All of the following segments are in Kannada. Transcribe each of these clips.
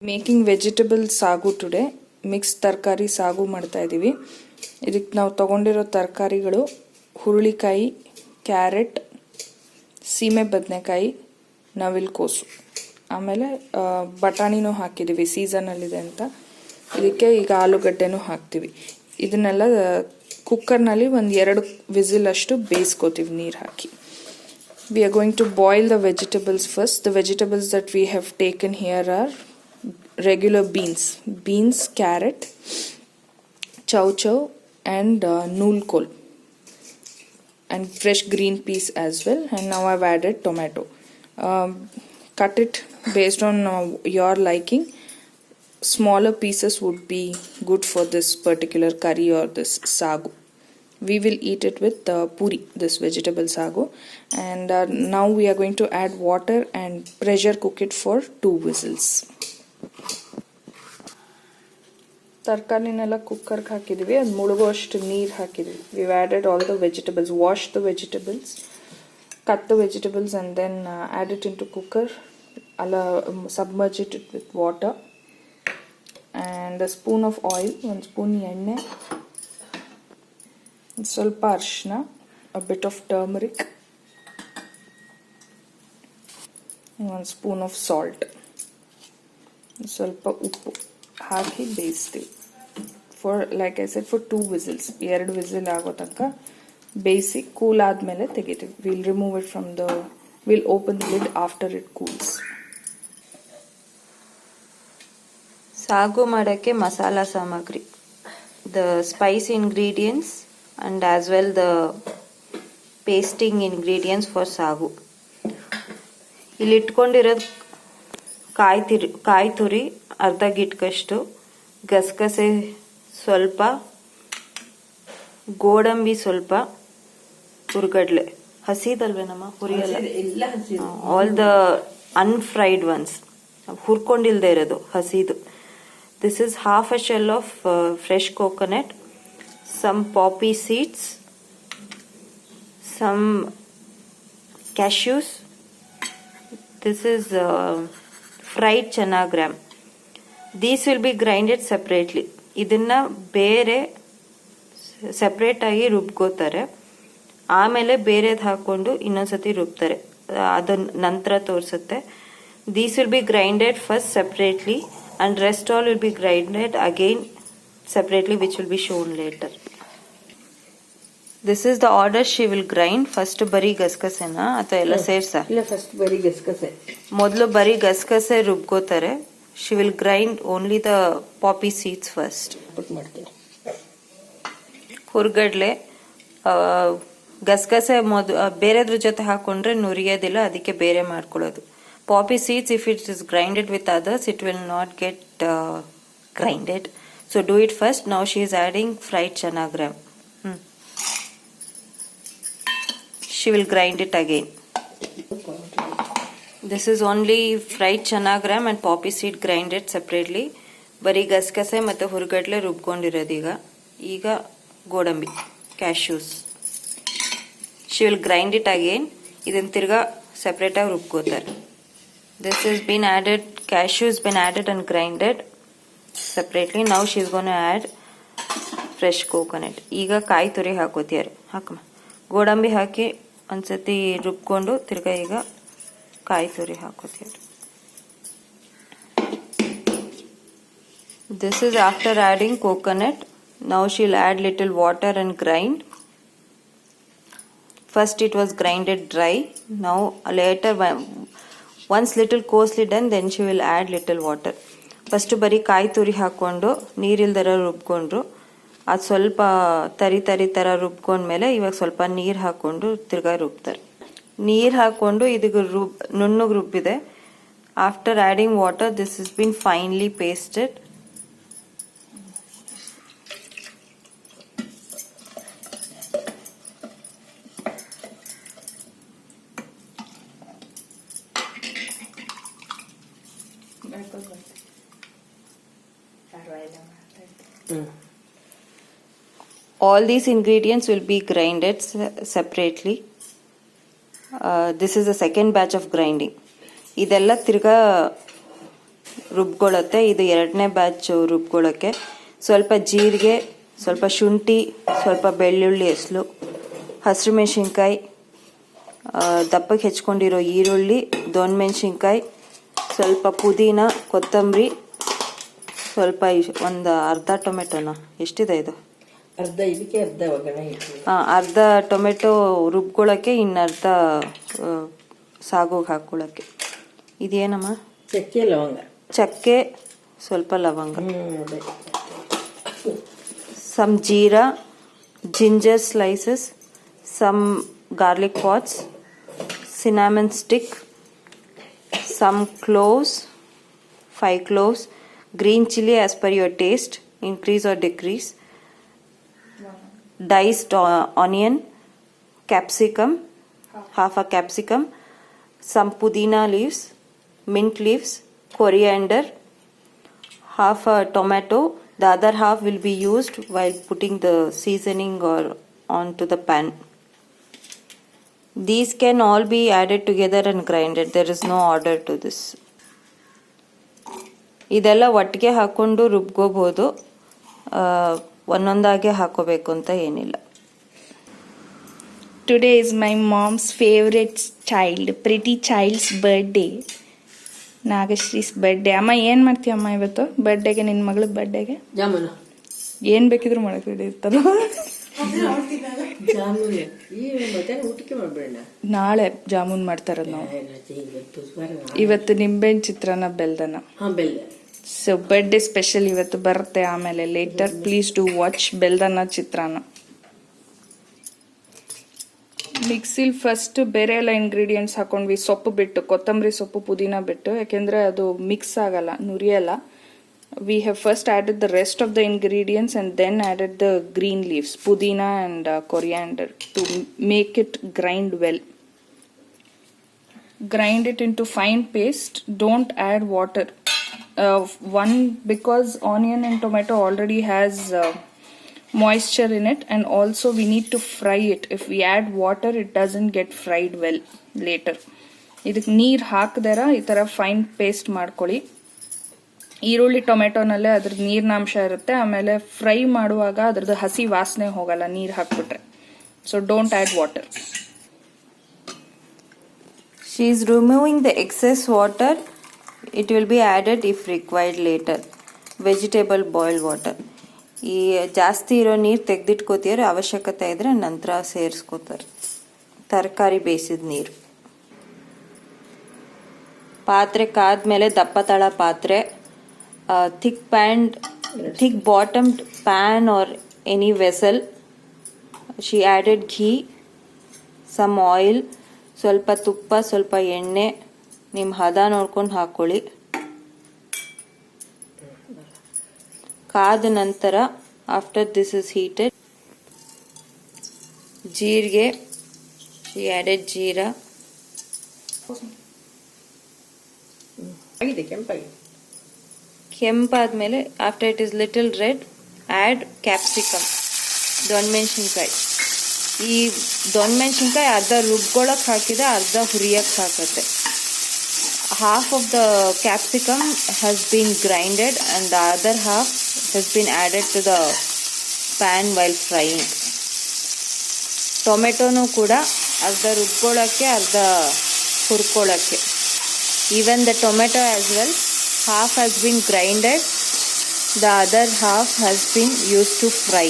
ಮೇಕಿಂಗ್ ವೆಜಿಟೇಬಲ್ ಸಾಗು ಟುಡೇ ಮಿಕ್ಸ್ ತರಕಾರಿ ಸಾಗು ಮಾಡ್ತಾ ಇದ್ದೀವಿ. ಇದಕ್ಕೆ ನಾವು ತಗೊಂಡಿರೋ ತರಕಾರಿಗಳು ಹುರುಳಿಕಾಯಿ, ಕ್ಯಾರೆಟ್, ಸೀಮೆ ಬದನೆಕಾಯಿ, ನವಿಲುಕೋಸು, ಆಮೇಲೆ ಬಟಾಣಿನೂ ಹಾಕಿದ್ದೀವಿ ಸೀಸನಲ್ಲಿದೆ ಅಂತ. ಇದಕ್ಕೆ ಈಗ ಆಲೂಗಡ್ಡೆನೂ ಹಾಕ್ತೀವಿ. ಇದನ್ನೆಲ್ಲ ಕುಕ್ಕರ್ನಲ್ಲಿ ಒಂದು 2 ವಿಸಿಲ್ ಅಷ್ಟು ಬೇಯಿಸ್ಕೋತೀವಿ ನೀರು ಹಾಕಿ. We are going to boil the vegetables first. The vegetables that we have taken here are regular beans, carrot, chow chow, and nool kol, and fresh green peas as well. And now I've added tomato. Cut it based on your liking. Smaller pieces would be good for this particular curry or this sagu. We will eat it with puri, this vegetable sagu. And now we are going to add water and pressure cook it for 2 whistles. ತರಕಾರಿನೆಲ್ಲ ಕುಕ್ಕರ್ಗೆ ಹಾಕಿದ್ವಿ, ಅದು ಮುಳುಗುವಷ್ಟು ನೀರು ಹಾಕಿದ್ವಿ. We've added all the vegetables, wash the vegetables, cut the vegetables, and then add it into cooker. Submerge it with water and a spoon of oil, 1 spoon ಎಣ್ಣೆ, ಸ್ವಲ್ಪ ಅರಿಶಿನ, a bit of turmeric, 1 spoon of salt, ಸ್ವಲ್ಪ ಉಪ್ಪು ಹಾಕಿ ಬೇಯಿಸ್ತೀವಿ. For like I said for 2 whistles, 2 whistle ಆಗೋ ತನಕ ಬೇಯಿಸಿ ಕೂಲ್ ಆದಮೇಲೆ ತೆಗಿತೀವಿ. Will open the lid after it cools. ಸಾಗು ಮಾಡೋಕ್ಕೆ ಮಸಾಲಾ ಸಾಮಗ್ರಿ, the spice ingredients and as well the pasting ingredients for sagu. ಇಲ್ಲಿ ಇಟ್ಕೊಂಡಿರೋದು ಕಾಯಿ ತುರಿ ಅರ್ಧ ಗಿಟ್ಕಷ್ಟು, ಗಸಗಸೆ ಸ್ವಲ್ಪ, ಗೋಡಂಬಿ ಸ್ವಲ್ಪ, ಹುರ್ಗಡ್ಲೆ ಹಸಿದಲ್ವೇನಮ್ಮ, ಹುರಿಯಲ್ಲ, ಆಲ್ ದ ಅನ್ಫ್ರೈಡ್ ಒನ್ಸ್, ಹುರ್ಕೊಂಡಿಲ್ದೇ ಇರೋದು ಹಸಿದು. This is half a shell of fresh coconut, some poppy seeds, some cashews. This is fried chana gram. These will be grinded separately. ಇದನ್ನ ಬೇರೆ ಸೆಪ್ರೇಟ್ ಆಗಿ ರುಬ್ಕೋತಾರೆ, ಆಮೇಲೆ ಬೇರೆದು ಹಾಕೊಂಡು ಇನ್ನೊಂದ್ಸತಿ ರುಬ್ತಾರೆ, ಅದನ್ನ ನಂತರ ತೋರಿಸುತ್ತೆ. These will be grinded first separately and rest all will be grinded again separately, which will be shown later. This is the order she will grind. First ಬರೀ ಗಸಗಸೆನಾ ಅಥವಾ ಎಲ್ಲ ಸೇರ್ಸ? ಇಲ್ಲ, ಫಸ್ಟ್ ಬರೀ ಗಸಗಸೆ. ಮೊದಲು ಬರೀ ಗಸಗಸೆ ರುಬ್ಕೋತಾರೆ. She will grind only the poppy seeds first. ಹುರ್ಗಡ್ಲೆ ಗಸಗಸೆ ಬೇರೆದ್ರ ಜೊತೆ ಹಾಕೊಂಡ್ರೆ ನುರಿಯೋದಿಲ್ಲ, ಅದಕ್ಕೆ ಬೇರೆ ಮಾಡ್ಕೊಳ್ಳೋದು. Poppy seeds, if it is grinded with others, it will not get grinded. So do it first. Now she is adding fried chana gram. She will grind it again. This is only fried chana gram and poppy seed grinded separately. ಬರೀ ಗಸಗಸೆ ಮತ್ತು ಹುರ್ಗಡ್ಲೆ ರುಬ್ಕೊಂಡಿರೋದು. ಈಗ ಗೋಡಂಬಿ, cashews. She will grind it again. ಇದನ್ನ ತಿರ್ಗಾ ಸೆಪರೇಟ್ ಆಗಿ ರುಬ್ಕೋತಾರೆ. This has been added, cashews been added and grinded separately. Now she is going to add fresh coconut. ಈಗ ಕಾಯಿ ತುರಿ ಹಾಕೋತಿಯಾರೆ. ಹಾಕಮ್ಮ. ಗೋಡಂಬಿ ಹಾಕಿ ಒಂದ್ಸತಿ ರುಬ್ಕೊಂಡು ತಿರ್ಗಾ ಈಗ ಕಾಯಿ ತುರಿ ಹಾಕೋತಿಯಾರೆ. This is after adding coconut. Now she'll add little water and grind. First it was grinded dry. Now later, once little coarsely done, then she will add little water. First ಬರೀ ಕಾಯಿ ತುರಿ ಹಾಕ್ಕೊಂಡು ನೀರಿಲ್ದರ ರುಬ್ಕೊಂಡ್ರು, ಅದು ಸ್ವಲ್ಪ ತರಿ ಥರ ರುಬ್ಕೊಂಡ್ಮೇಲೆ ಇವಾಗ ಸ್ವಲ್ಪ ನೀರು ಹಾಕ್ಕೊಂಡು ತಿರ್ಗಾ ರುಬ್ತಾರೆ. ನೀರು ಹಾಕ್ಕೊಂಡು ಇದಕ್ಕೆ ನುಣ್ಣಗೆ ರುಬ್ಬಿದೆ. After adding water, this is been finely pasted. All these ingredients will be grinded separately. This is the second batch of grinding. ಇದೆಲ್ಲ ತಿರ್ಗಾ ರುಬ್ಕೊಳ್ಳುತ್ತೆ. ಇದು 2ನೇ ಬ್ಯಾಚ್ ರುಬ್ಕೊಳ್ಳೋಕ್ಕೆ. ಸ್ವಲ್ಪ ಜೀರಿಗೆ, ಸ್ವಲ್ಪ ಶುಂಠಿ, ಸ್ವಲ್ಪ ಬೆಳ್ಳುಳ್ಳಿ ಹೆಸಲು, ಹಸಿರು ಮೆಣಸಿನ್ಕಾಯಿ, ದಪ್ಪಕ್ಕೆ ಹೆಚ್ಕೊಂಡಿರೋ ಈರುಳ್ಳಿ, ದೊಣ್ಣಮೆಣಸಿನ್ಕಾಯಿ, ಸ್ವಲ್ಪ ಪುದೀನ, ಕೊತ್ತಂಬರಿ, ಸ್ವಲ್ಪ ಒಂದು ಅರ್ಧ ಟೊಮೆಟೊನ, ಎಷ್ಟಿದೆ ಇದು? ಅರ್ಧ ಇದಕ್ಕೆ ಅರ್ಧ ಒಗ್ಗರಣೆ ಇಟ್ಟು ಅರ್ಧ ಟೊಮೆಟೊ ರುಬ್ಕೊಳ್ಳೋಕ್ಕೆ, ಇನ್ನರ್ಧ ಸಾಗೋಗಿ ಹಾಕ್ಕೊಳ್ಳೋಕ್ಕೆ. ಇದೇನಮ್ಮ? ಚಕ್ಕೆ ಲವಂಗ. ಚಕ್ಕೆ, ಸ್ವಲ್ಪ ಲವಂಗ, ಅದೇ. some jeera, ginger slices, some garlic pods, cinnamon stick, some cloves, 5 cloves, green chili as per your taste, increase or decrease, diced onion, capsicum, half a capsicum, some pudina leaves, mint leaves, coriander, half a tomato. The other half will be used while putting the seasoning or onto the pan. These can all be added together and grinded. There is no order to this. ಇದೆಲ್ಲ ಒಟ್ಟಿಗೆ ಹಾಕೊಂಡು ರುಬ್ಕೋಬಹುದು, ಒಂದೊಂದಾಗೆ ಹಾಕೋಬೇಕು ಅಂತ ಏನಿಲ್ಲ. Today is my mom's favorite child, pretty child's birthday. Nagashree's birthday. ಅಮ್ಮ ಏನು ಮಾಡ್ತೀಯಮ್ಮ ಇವತ್ತು ಬರ್ಡೇಗೆ? ನಿನ್ನ ಮಗಳ ಬರ್ಡೇಗೆ ಜಾಮೂನು ಏನು ಬೇಕಿದ್ರು ಮಾಡಕ್ಕೆ ರೆಡಿ ಇರ್ತಾರ. ಜಾಮೂನು ಈ ಮತ್ತೆ ಊಟಕ್ಕೆ ಮಾಡ್ಬೇಡ. ನಾಳೆ ಜಾಮೂನ್ ಮಾಡ್ತಾರದು ನಾವು. ಇವತ್ತು ನಿಂಬೆಹಣ್ಣು ಚಿತ್ರಾನ್ನ ಬೆಲ್ದನ. ಬೆಲ್ಲ. ಸೊ ಬರ್ಡೇ ಸ್ಪೆಷಲ್ ಇವತ್ತು ಬರುತ್ತೆ. ಆಮೇಲೆ ಲೇಟರ್ ಪ್ಲೀಸ್ ಡೂ ವಾಚ್ ಬೆಲ್ದನ ಚಿತ್ರಾನ್ನ. ಮಿಕ್ಸಿಲ್ ಫಸ್ಟ್ ಬೇರೆ ಎಲ್ಲ ಇಂಗ್ರೀಡಿಯೆಂಟ್ಸ್ ಹಾಕೊಂಡ್ವಿ. ಸೊಪ್ಪು ಬಿಟ್ಟು, ಕೊತ್ತಂಬರಿ ಸೊಪ್ಪು, ಪುದೀನ ಬಿಟ್ಟು, ಯಾಕೆಂದರೆ ಅದು ಮಿಕ್ಸ್ ಆಗಲ್ಲ, ನುರಿಯಲ್ಲ. We have first added the rest of the ingredients and then added the green leaves, pudina and coriander to make it grind well. Grind it into fine paste. Don't add water. One, because onion and tomato already has moisture in it, and also we need to fry it. If we add water, it doesn't get fried well later. ಇದಕ್ಕೆ ನೀರು ಹಾಕದರ ಈ ಥರ ಫೈನ್ ಪೇಸ್ಟ್ ಮಾಡ್ಕೊಳ್ಳಿ. ಈರುಳ್ಳಿ ಟೊಮೆಟೊನಲ್ಲೇ ಅದ್ರದ್ದು ನೀರಿನಾಂಶ ಇರುತ್ತೆ. ಆಮೇಲೆ ಫ್ರೈ ಮಾಡುವಾಗ ಅದ್ರದ್ದು ಹಸಿ ವಾಸನೆ ಹೋಗಲ್ಲ ನೀರು ಹಾಕ್ಬಿಟ್ರೆ. So don't add water. She is removing the excess water. It will be added if required later. Vegetable boiled water. ಈ ಜಾಸ್ತಿ ಇರೋ ನೀರು ತೆಗೆದಿಟ್ಕೋತಿದ್ರೆ ಅವಶ್ಯಕತೆ ಇದ್ರೆ ನಂತರ ಸೇರಿಸ್ಕೋತಾರೆ. ತರಕಾರಿ ಬೇಯಿಸಿದ ನೀರು. ಪಾತ್ರೆ ಕಾದ್ಮೇಲೆ ದಪ್ಪ ತಳ ಪಾತ್ರೆ, thick bottomed pan or any vessel. She added ghee, some oil, ಸ್ವಲ್ಪ ತುಪ್ಪ, ಸ್ವಲ್ಪ ಎಣ್ಣೆ, ನಿಮ್ಮ ಹದ ನೋಡ್ಕೊಂಡು ಹಾಕ್ಕೊಳ್ಳಿ. ಕಾದ ನಂತರ ಆಫ್ಟರ್ ದಿಸ್ ಇಸ್ ಹೀಟೆಡ್, ಜೀರಿಗೆ, she added ಜೀರಾ, ಕೆಂಪಾದ್ಮೇಲೆ after it is little red, add capsicum, ದೊಣ್ಣಮೆಣಸಿನ್ಕಾಯಿ. ಈ ದೊಣ್ಣಮೆಣಸಿನ್ಕಾಯಿ ಅರ್ಧ ರುಬ್ಕೊಳ್ಳೋಕೆ ಹಾಕಿದೆ, ಅರ್ಧ ಹುರಿಯಕ್ಕೆ ಹಾಕುತ್ತೆ. half of the capsicum has been grinded and the other half has been added to the pan while frying. ಟೊಮೆಟೊನೂ ಕೂಡ ಅರ್ಧ ರುಬ್ಕೊಳ್ಳೋಕ್ಕೆ, ಅರ್ಧ ಹುರ್ಕೊಳ್ಳೋಕ್ಕೆ. even the tomato as well, half has been grinded, the other half has been used to fry.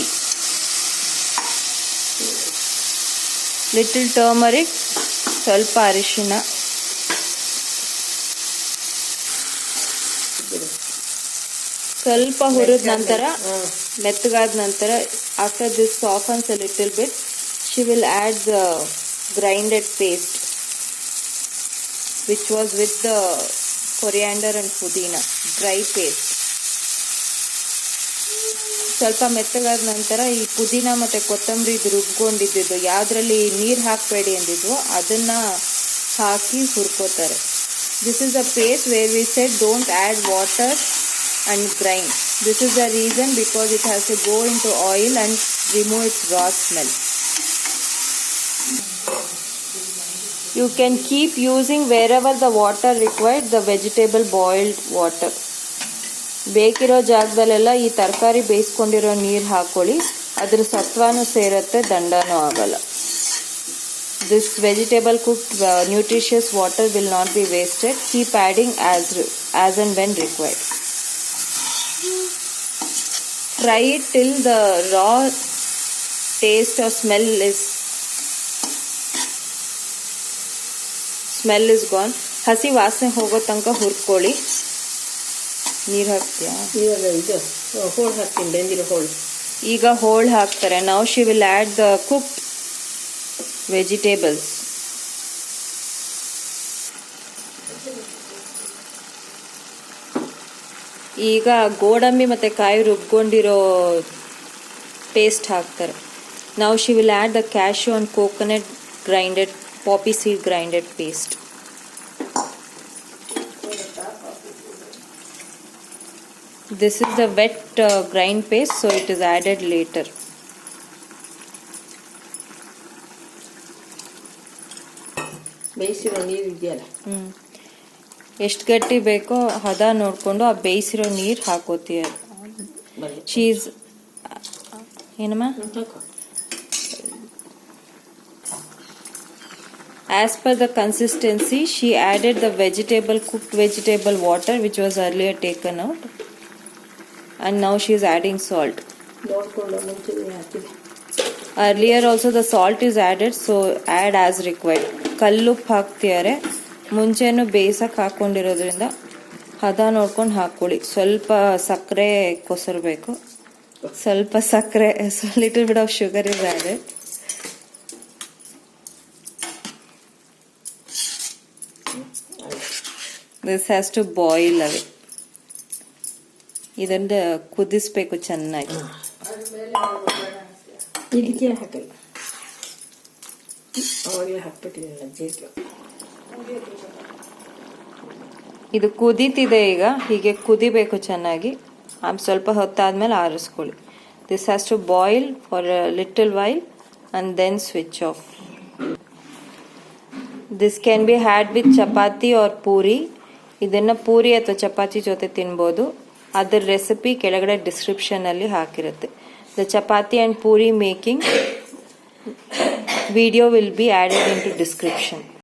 little turmeric, ಸ್ವಲ್ಪ ಅರಿಶಿನ, ಸ್ವಲ್ಪ ಹುರಿದ ನಂತರ, ಮೆತ್ತಗಾದ ನಂತರ, after this softens a little bit, she will add the grinded paste which was with the coriander and pudina, dry paste. ಸ್ವಲ್ಪ ಮೆತ್ತಗಾದ ನಂತರ ಈ ಪುದೀನ ಮತ್ತು ಕೊತ್ತಂಬರಿ ರುಬ್ಕೊಂಡಿದ್ದು ಯಾವುದರಲ್ಲಿ ನೀರು ಹಾಕಬೇಡಿ ಅಂದಿದ್ವು ಅದನ್ನು ಹಾಕಿ ಹುರ್ಕೋತಾರೆ. This is a paste where we said don't add water and grind. This is the reason, because it has to go into oil and remove its raw smell. You can keep using wherever the water required, the vegetable boiled water. ಬೇಕಿರೋ ಜಾಗದಲ್ಲೆಲ್ಲ ಈ ತರಕಾರಿ ಬೇಯಿಸ್ಕೊಂಡಿರೋ ನೀರು ಹಾಕೊಳ್ಳಿ, ಅದ್ರ ಸತ್ವನೂ ಸೇರುತ್ತೆ, ದಂಡನೂ ಆಗಲ್ಲ. This vegetable cooked nutritious water will not be wasted. Keep adding as and when required. Fry it till the raw taste or smell is gone. ಹಸಿ ವಾಸನೆ ಹೋಗೋ ತನಕ ಹುರ್ಕೊಳ್ಳಿ. ನೀರು ಹಾಕ್ತೀಯಾ? ಇವಾಗ ಇದು ಹೋಳು ಹಾಕ್ತೀನಿ, ಬೆಂದಿರೋ ಹೋಳು. ಈಗ ಹೋಳು ಹಾಕ್ತಾರೆ. Now she will add the cooked vegetables. ಈಗ ಗೋಡಂಬಿ ಮತ್ತು ಕಾಯಿ ರುಬ್ಕೊಂಡಿರೋ ಪೇಸ್ಟ್ ಹಾಕ್ತಾರೆ. Now she will add the cashew and coconut grinded poppy seed grinded paste. This is the wet grind paste, so it is added later. ಬೇಯಿಸಿರೋ ನೀರು ಇದೆಯಲ್ಲ, ಎಷ್ಟು ಗಟ್ಟಿ ಬೇಕೋ ಹದ ನೋಡಿಕೊಂಡು ಆ ಬೇಯಿಸಿರೋ ನೀರು ಹಾಕೋತೀಯ. ಚೀಸ್ ಏನಮ್ಮ? As per the consistency, she added the cooked vegetable water which was earlier taken out, and now she is adding salt. ನೋಡ್ಕೊಂಡು ಮುಂಚೆ ಹಾಕಿದೆ. Earlier also the salt is added, so add as required. ಕಲ್ಲುಪ್ಪು ಹಾಕ್ತಿದ್ದಾರೆ. ಮುಂಚೆನೂ ಬೇಯಿಸಕ್ಕೆ ಹಾಕ್ಕೊಂಡಿರೋದ್ರಿಂದ ಹದ ನೋಡ್ಕೊಂಡು ಹಾಕ್ಕೊಳ್ಳಿ. ಸ್ವಲ್ಪ ಸಕ್ಕರೆ ಕೊಸರಬೇಕು, ಸ್ವಲ್ಪ ಸಕ್ಕರೆ, little bit of sugar is added. This has to boil away. ಇದನ್ನು ಕುದಿಸ್ಬೇಕು ಚೆನ್ನಾಗಿ. ಇದಕ್ಕೆ ಹಾಕಲ್ಲ, ಅವಾಗಲೇ ಹಾಕ್ಬಿಟ್ಟಿಲ್ಲ ಜೀರಿಗೆ. ಇದು ಕುದೀತಿದೆ ಈಗ, ಹೀಗೆ ಕುದಿಬೇಕು ಚೆನ್ನಾಗಿ. ಸ್ವಲ್ಪ ಹೊತ್ತಾದ್ಮೇಲೆ ಆರಿಸ್ಕೊಳ್ಳಿ. This has to boil for a little while and then switch off. This can be had with chapati or puri. ಇದನ್ನು ಪೂರಿ ಅಥವಾ ಚಪಾತಿ ಜೊತೆ ತಿನ್ಬೋದು. ಅದರ ರೆಸಿಪಿ ಕೆಳಗಡೆ ಡಿಸ್ಕ್ರಿಪ್ಷನಲ್ಲಿ ಹಾಕಿರುತ್ತೆ. The chapati and puri making video will be added into description.